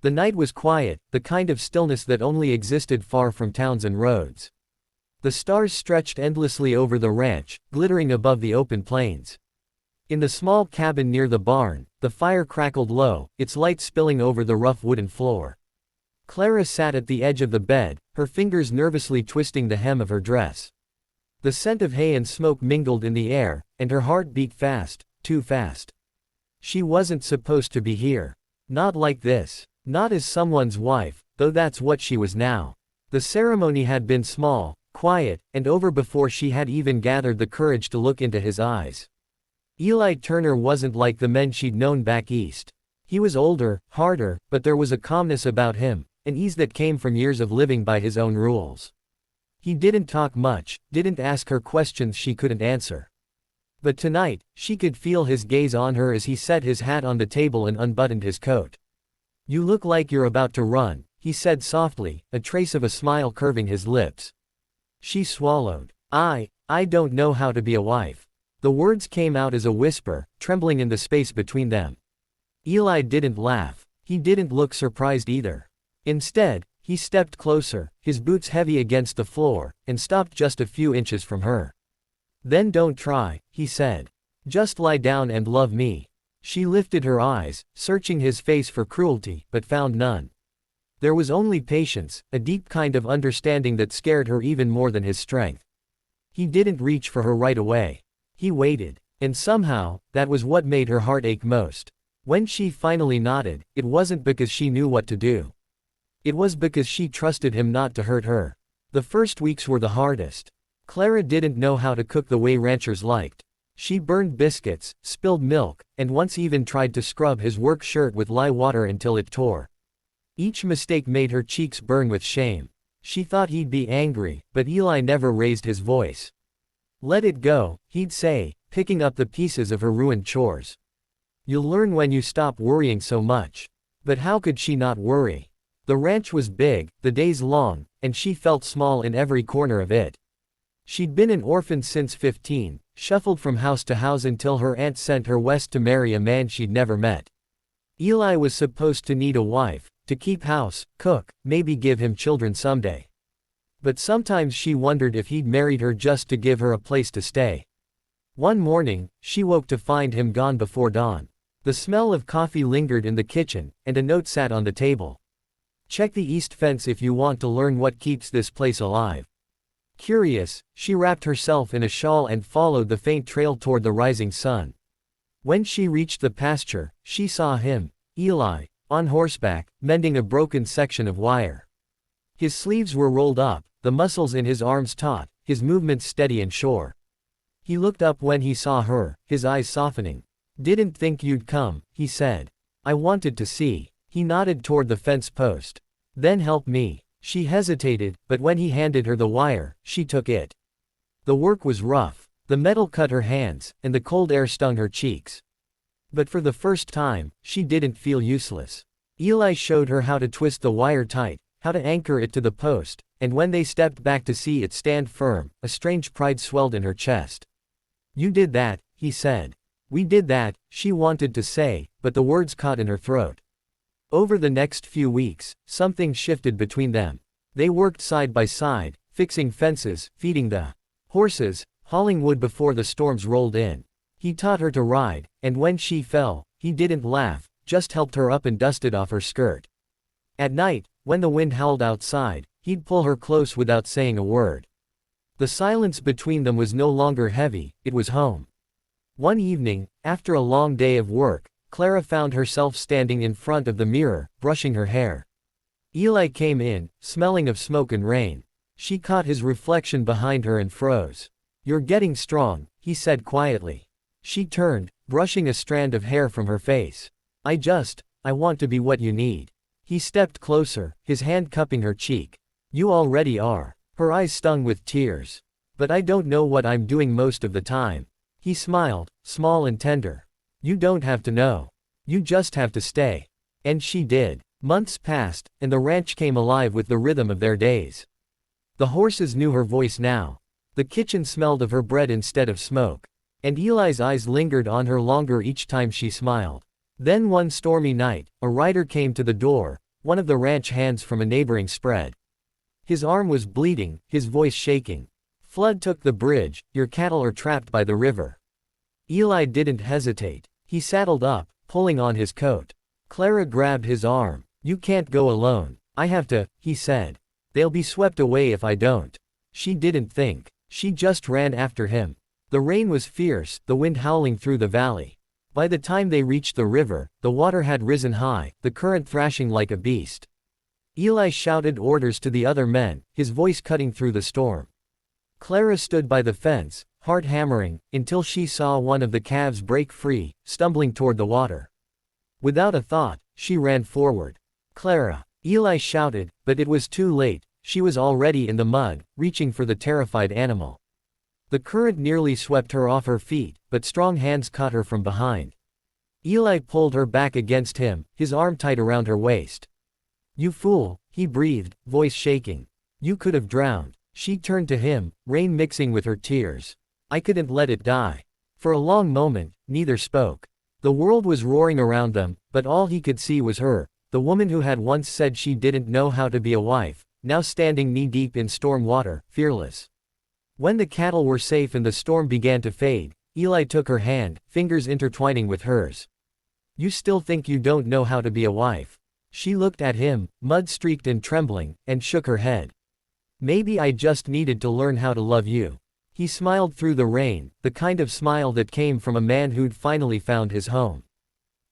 The night was quiet, the kind of stillness that only existed far from towns and roads. The stars stretched endlessly over the ranch, glittering above the open plains. In the small cabin near the barn, the fire crackled low, its light spilling over the rough wooden floor. Clara sat at the edge of the bed, her fingers nervously twisting the hem of her dress. The scent of hay and smoke mingled in the air, and her heart beat fast, too fast. She wasn't supposed to be here. Not like this. Not as someone's wife, though that's what she was now. The ceremony had been small, quiet, and over before she had even gathered the courage to look into his eyes. Eli Turner wasn't like the men she'd known back east. He was older, harder, but there was a calmness about him, an ease that came from years of living by his own rules. He didn't talk much, didn't ask her questions she couldn't answer. But tonight, she could feel his gaze on her as he set his hat on the table and unbuttoned his coat. "You look like you're about to run," he said softly, a trace of a smile curving his lips. She swallowed. I don't know how to be a wife." The words came out as a whisper, trembling in the space between them. Eli didn't laugh. He didn't look surprised either. Instead, he stepped closer, his boots heavy against the floor, and stopped just a few inches from her. "Then don't try," he said. "Just lie down and love me." She lifted her eyes, searching his face for cruelty, but found none. There was only patience, a deep kind of understanding that scared her even more than his strength. He didn't reach for her right away. He waited. And somehow, that was what made her heart ache most. When she finally nodded, it wasn't because she knew what to do. It was because she trusted him not to hurt her. The first weeks were the hardest. Clara didn't know how to cook the way ranchers liked. She burned biscuits, spilled milk, and once even tried to scrub his work shirt with lye water until it tore. Each mistake made her cheeks burn with shame. She thought he'd be angry, but Eli never raised his voice. "Let it go," he'd say, picking up the pieces of her ruined chores. "You'll learn when you stop worrying so much." But how could she not worry? The ranch was big, the days long, and she felt small in every corner of it. She'd been an orphan since 15, shuffled from house to house until her aunt sent her west to marry a man she'd never met. Eli was supposed to need a wife, to keep house, cook, maybe give him children someday. But sometimes she wondered if he'd married her just to give her a place to stay. One morning, she woke to find him gone before dawn. The smell of coffee lingered in the kitchen, and a note sat on the table. "Check the east fence if you want to learn what keeps this place alive." Curious, she wrapped herself in a shawl and followed the faint trail toward the rising sun. When she reached the pasture, she saw him, Eli, on horseback, mending a broken section of wire. His sleeves were rolled up, the muscles in his arms taut, his movements steady and sure. He looked up when he saw her, his eyes softening. "Didn't think you'd come," he said. "I wanted to see." He nodded toward the fence post. "Then help me." She hesitated, but when he handed her the wire, she took it. The work was rough. The metal cut her hands, and the cold air stung her cheeks. But for the first time, she didn't feel useless. Eli showed her how to twist the wire tight, how to anchor it to the post, and when they stepped back to see it stand firm, a strange pride swelled in her chest. "You did that," he said. "We did that," she wanted to say, but the words caught in her throat. Over the next few weeks, something shifted between them. They worked side by side, fixing fences, feeding the horses, hauling wood before the storms rolled in. He taught her to ride, and when she fell, he didn't laugh, just helped her up and dusted off her skirt. At night, when the wind howled outside, he'd pull her close without saying a word. The silence between them was no longer heavy, it was home. One evening, after a long day of work, Clara found herself standing in front of the mirror, brushing her hair. Eli came in, smelling of smoke and rain. She caught his reflection behind her and froze. "You're getting strong," he said quietly. She turned, brushing a strand of hair from her face. I want to be what you need." He stepped closer, his hand cupping her cheek. "You already are." Her eyes stung with tears. "But I don't know what I'm doing most of the time." He smiled, small and tender. "You don't have to know. You just have to stay." And she did. Months passed, and the ranch came alive with the rhythm of their days. The horses knew her voice now. The kitchen smelled of her bread instead of smoke. And Eli's eyes lingered on her longer each time she smiled. Then one stormy night, a rider came to the door, one of the ranch hands from a neighboring spread. His arm was bleeding, his voice shaking. "Flood took the bridge, your cattle are trapped by the river." Eli didn't hesitate. He saddled up, pulling on his coat. Clara grabbed his arm. "You can't go alone. I have to," he said. "They'll be swept away if I don't." She didn't think. She just ran after him. The rain was fierce, the wind howling through the valley. By the time they reached the river, the water had risen high, the current thrashing like a beast. Eli shouted orders to the other men, his voice cutting through the storm. Clara stood by the fence, heart hammering, until she saw one of the calves break free, stumbling toward the water. Without a thought, she ran forward. "Clara!" Eli shouted, but it was too late. She was already in the mud, reaching for the terrified animal. The current nearly swept her off her feet, but strong hands caught her from behind. Eli pulled her back against him, his arm tight around her waist. "You fool," he breathed, voice shaking. "You could have drowned." She turned to him, rain mixing with her tears. "I couldn't let it die." For a long moment, neither spoke. The world was roaring around them, but all he could see was her, the woman who had once said she didn't know how to be a wife, now standing knee-deep in storm water, fearless. When the cattle were safe and the storm began to fade, Eli took her hand, fingers intertwining with hers. "You still think you don't know how to be a wife?" She looked at him, mud-streaked and trembling, and shook her head. "Maybe I just needed to learn how to love you." He smiled through the rain, the kind of smile that came from a man who'd finally found his home.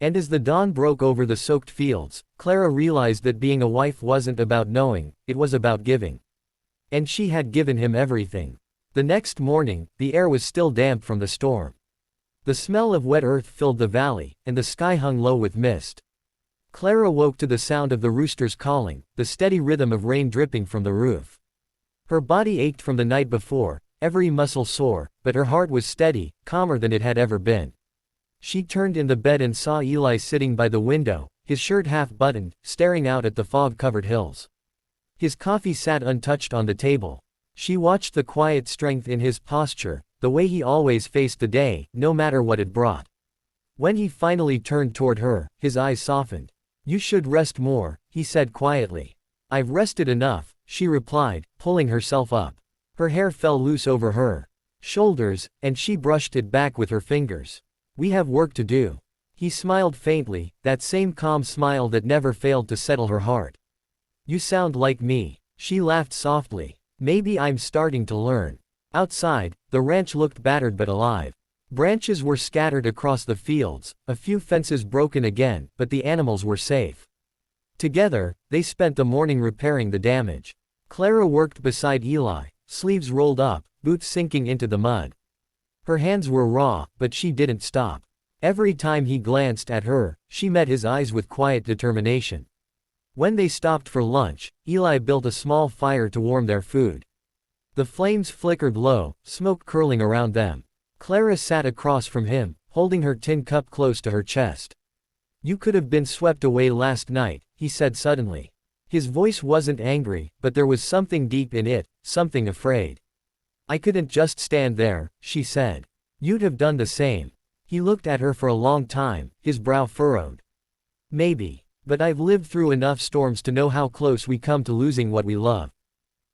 And as the dawn broke over the soaked fields, Clara realized that being a wife wasn't about knowing, it was about giving. And she had given him everything. The next morning, the air was still damp from the storm. The smell of wet earth filled the valley, and the sky hung low with mist. Clara woke to the sound of the roosters calling, the steady rhythm of rain dripping from the roof. Her body ached from the night before, every muscle sore, but her heart was steady, calmer than it had ever been. She turned in the bed and saw Eli sitting by the window, his shirt half buttoned, staring out at the fog-covered hills. His coffee sat untouched on the table. She watched the quiet strength in his posture, the way he always faced the day, no matter what it brought. When he finally turned toward her, his eyes softened. "You should rest more," he said quietly. "I've rested enough," she replied, pulling herself up. Her hair fell loose over her shoulders, and she brushed it back with her fingers. "We have work to do." He smiled faintly, that same calm smile that never failed to settle her heart. "You sound like me." She laughed softly. "Maybe I'm starting to learn." Outside, the ranch looked battered but alive. Branches were scattered across the fields, a few fences broken again, but the animals were safe. Together, they spent the morning repairing the damage. Clara worked beside Eli, sleeves rolled up, boots sinking into the mud. Her hands were raw, but she didn't stop. Every time he glanced at her, she met his eyes with quiet determination. When they stopped for lunch, Eli built a small fire to warm their food. The flames flickered low, smoke curling around them. Clara sat across from him, holding her tin cup close to her chest. "You could have been swept away last night," he said suddenly. His voice wasn't angry, but there was something deep in it, something afraid. "I couldn't just stand there," she said. "You'd have done the same." He looked at her for a long time, his brow furrowed. "Maybe. But I've lived through enough storms to know how close we come to losing what we love."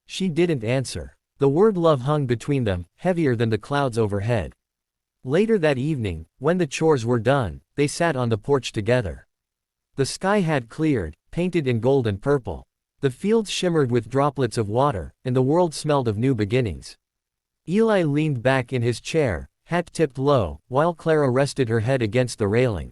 She didn't answer. The word love hung between them, heavier than the clouds overhead. Later that evening, when the chores were done, they sat on the porch together. The sky had cleared, painted in gold and purple. The fields shimmered with droplets of water, and the world smelled of new beginnings. Eli leaned back in his chair, hat tipped low, while Clara rested her head against the railing.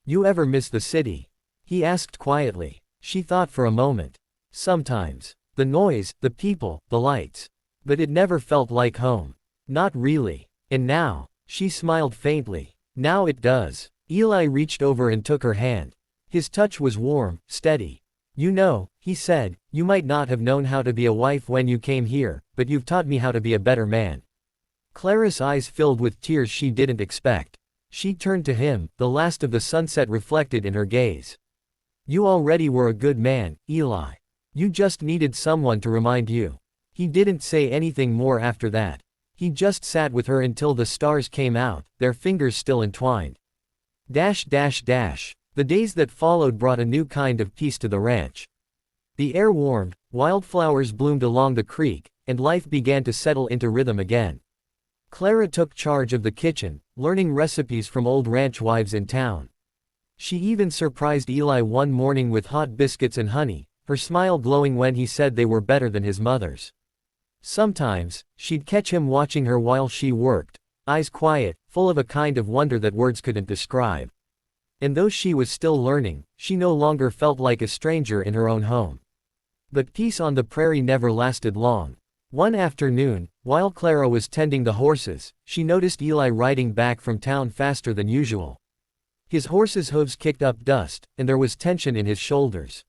"You ever miss the city?" he asked quietly. She thought for a moment. "Sometimes. The noise, the people, the lights. But it never felt like home." "Not really." "And now?" She smiled faintly. "Now it does." Eli reached over and took her hand. His touch was warm, steady. "You know," he said, "you might not have known how to be a wife when you came here, but you've taught me how to be a better man." Clara's eyes filled with tears she didn't expect. She turned to him, the last of the sunset reflected in her gaze. "You already were a good man, Eli. You just needed someone to remind you." He didn't say anything more after that. He just sat with her until the stars came out, their fingers still entwined. Dash dash dash. The days that followed brought a new kind of peace to the ranch. The air warmed, wildflowers bloomed along the creek, and life began to settle into rhythm again. Clara took charge of the kitchen, learning recipes from old ranch wives in town. She even surprised Eli one morning with hot biscuits and honey, her smile glowing when he said they were better than his mother's. Sometimes, she'd catch him watching her while she worked, eyes quiet, full of a kind of wonder that words couldn't describe. And though she was still learning, she no longer felt like a stranger in her own home. But peace on the prairie never lasted long. One afternoon, while Clara was tending the horses, she noticed Eli riding back from town faster than usual. His horse's hooves kicked up dust, and there was tension in his shoulders.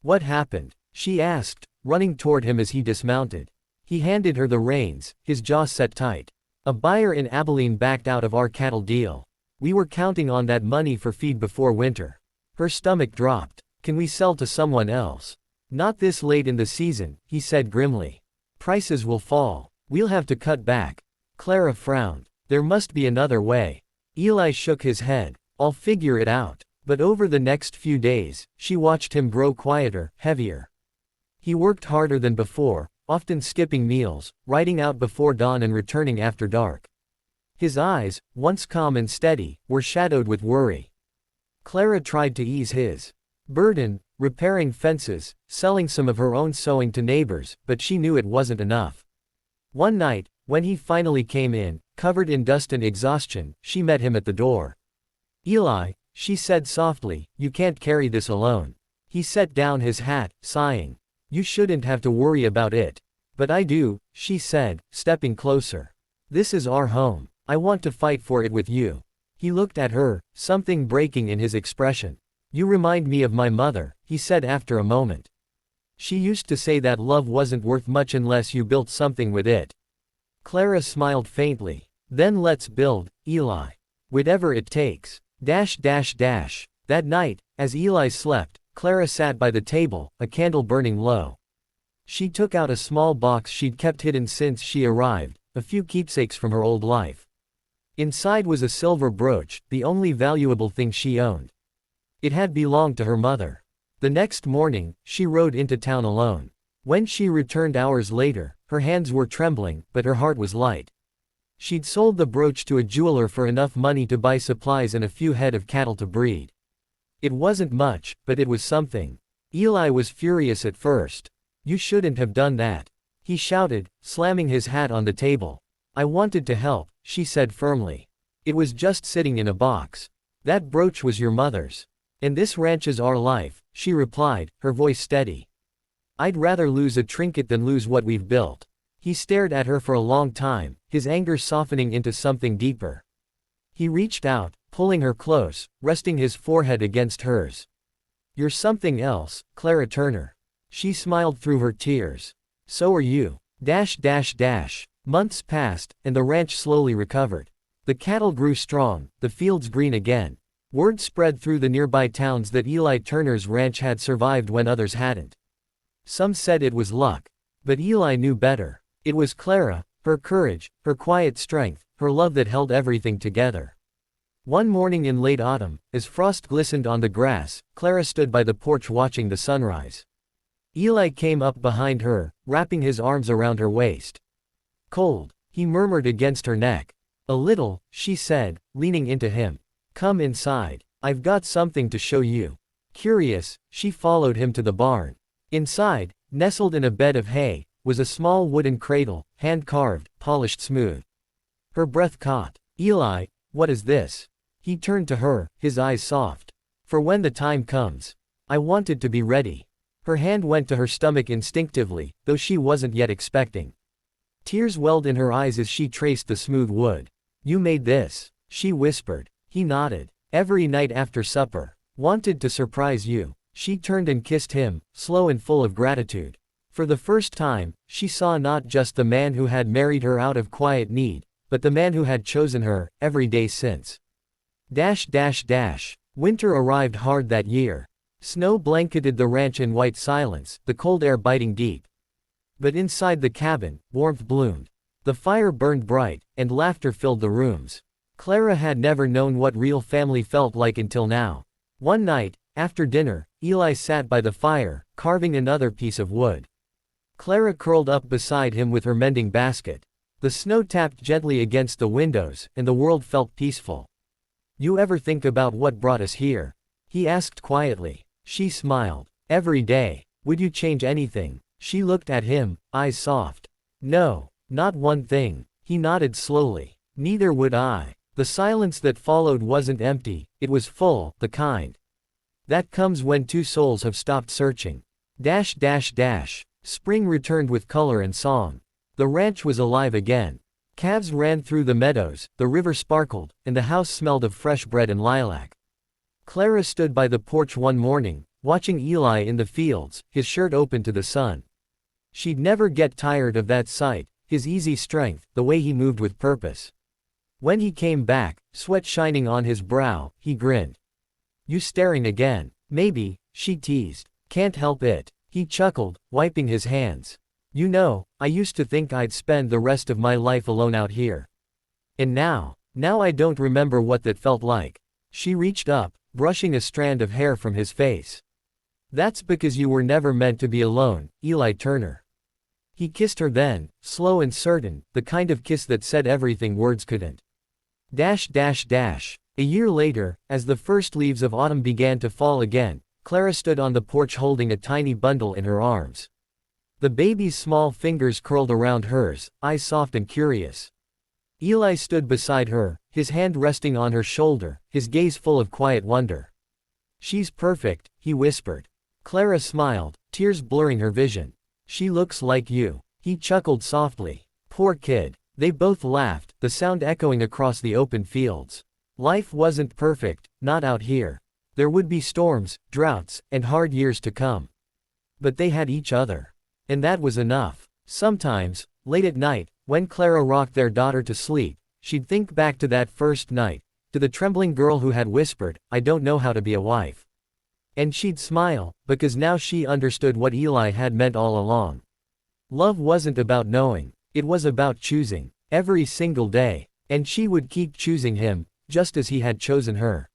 "What happened?" she asked, running toward him as he dismounted. He handed her the reins, his jaw set tight. "A buyer in Abilene backed out of our cattle deal. We were counting on that money for feed before winter." Her stomach dropped. "Can we sell to someone else?" "Not this late in the season," he said grimly. "Prices will fall. We'll have to cut back." Clara frowned. "There must be another way." Eli shook his head. "I'll figure it out." But over the next few days, she watched him grow quieter, heavier. He worked harder than before, often skipping meals, riding out before dawn and returning after dark. His eyes, once calm and steady, were shadowed with worry. Clara tried to ease his burden, repairing fences, selling some of her own sewing to neighbors, but she knew it wasn't enough. One night, when he finally came in, covered in dust and exhaustion, she met him at the door. "Eli," she said softly, "you can't carry this alone." He set down his hat, sighing. "You shouldn't have to worry about it." "But I do," she said, stepping closer. "This is our home. I want to fight for it with you." He looked at her, something breaking in his expression. "You remind me of my mother," he said after a moment. "She used to say that love wasn't worth much unless you built something with it." Clara smiled faintly. "Then let's build, Eli. Whatever it takes. That night, as Eli slept, Clara sat by the table, a candle burning low. She took out a small box she'd kept hidden since she arrived, a few keepsakes from her old life. Inside was a silver brooch, the only valuable thing she owned. It had belonged to her mother. The next morning, she rode into town alone. When she returned hours later, her hands were trembling, but her heart was light. She'd sold the brooch to a jeweler for enough money to buy supplies and a few head of cattle to breed. It wasn't much, but it was something. Eli was furious at first. "You shouldn't have done that," he shouted, slamming his hat on the table. "I wanted to help," she said firmly. "It was just sitting in a box. That brooch was your mother's. And this ranch is our life," she replied, her voice steady. "I'd rather lose a trinket than lose what we've built." He stared at her for a long time, his anger softening into something deeper. He reached out, pulling her close, resting his forehead against hers. "You're something else, Clara Turner." She smiled through her tears. "So are you." Months passed, and the ranch slowly recovered. The cattle grew strong, the fields green again. Word spread through the nearby towns that Eli Turner's ranch had survived when others hadn't. Some said it was luck. But Eli knew better. It was Clara, her courage, her quiet strength, her love that held everything together. One morning in late autumn, as frost glistened on the grass, Clara stood by the porch watching the sunrise. Eli came up behind her, wrapping his arms around her waist. "Cold," he murmured against her neck. "A little," she said, leaning into him. "Come inside. I've got something to show you." Curious, she followed him to the barn. Inside, nestled in a bed of hay, was a small wooden cradle, hand-carved, polished smooth. Her breath caught. "Eli, what is this?" He turned to her, his eyes soft. "For when the time comes. I wanted to be ready." Her hand went to her stomach instinctively, though she wasn't yet expecting. Tears welled in her eyes as she traced the smooth wood. "You made this," she whispered. He nodded. "Every night after supper. Wanted to surprise you." She turned and kissed him, slow and full of gratitude. For the first time, she saw not just the man who had married her out of quiet need, but the man who had chosen her, every day since. Winter arrived hard that year. Snow blanketed the ranch in white silence, the cold air biting deep. But inside the cabin, warmth bloomed. The fire burned bright, and laughter filled the rooms. Clara had never known what real family felt like until now. One night, after dinner, Eli sat by the fire, carving another piece of wood. Clara curled up beside him with her mending basket. The snow tapped gently against the windows, and the world felt peaceful. "You ever think about what brought us here?" he asked quietly. She smiled. "Every day. Would you change anything?" She looked at him, eyes soft. "No, not one thing." He nodded slowly. "Neither would I." The silence that followed wasn't empty, it was full, the kind that comes when two souls have stopped searching. Dash dash dash. Spring returned with color and song. The ranch was alive again. Calves ran through the meadows, the river sparkled, and the house smelled of fresh bread and lilac. Clara stood by the porch one morning, watching Eli in the fields, his shirt open to the sun. She'd never get tired of that sight, his easy strength, the way he moved with purpose. When he came back, sweat shining on his brow, he grinned. "You staring again?" "Maybe," she teased. "Can't help it." He chuckled, wiping his hands. "You know, I used to think I'd spend the rest of my life alone out here. And now I don't remember what that felt like." She reached up, brushing a strand of hair from his face. "That's because you were never meant to be alone, Eli Turner." He kissed her then, slow and certain, the kind of kiss that said everything words couldn't. Dash dash dash. A year later, as the first leaves of autumn began to fall again, Clara stood on the porch holding a tiny bundle in her arms. The baby's small fingers curled around hers, eyes soft and curious. Eli stood beside her, his hand resting on her shoulder, his gaze full of quiet wonder. "She's perfect," he whispered. Clara smiled, tears blurring her vision. "She looks like you." He chuckled softly. "Poor kid." They both laughed, the sound echoing across the open fields. Life wasn't perfect, not out here. There would be storms, droughts, and hard years to come. But they had each other. And that was enough. Sometimes, late at night, when Clara rocked their daughter to sleep, she'd think back to that first night, to the trembling girl who had whispered, "I don't know how to be a wife." And she'd smile, because now she understood what Eli had meant all along. Love wasn't about knowing, it was about choosing, every single day. And she would keep choosing him, just as he had chosen her.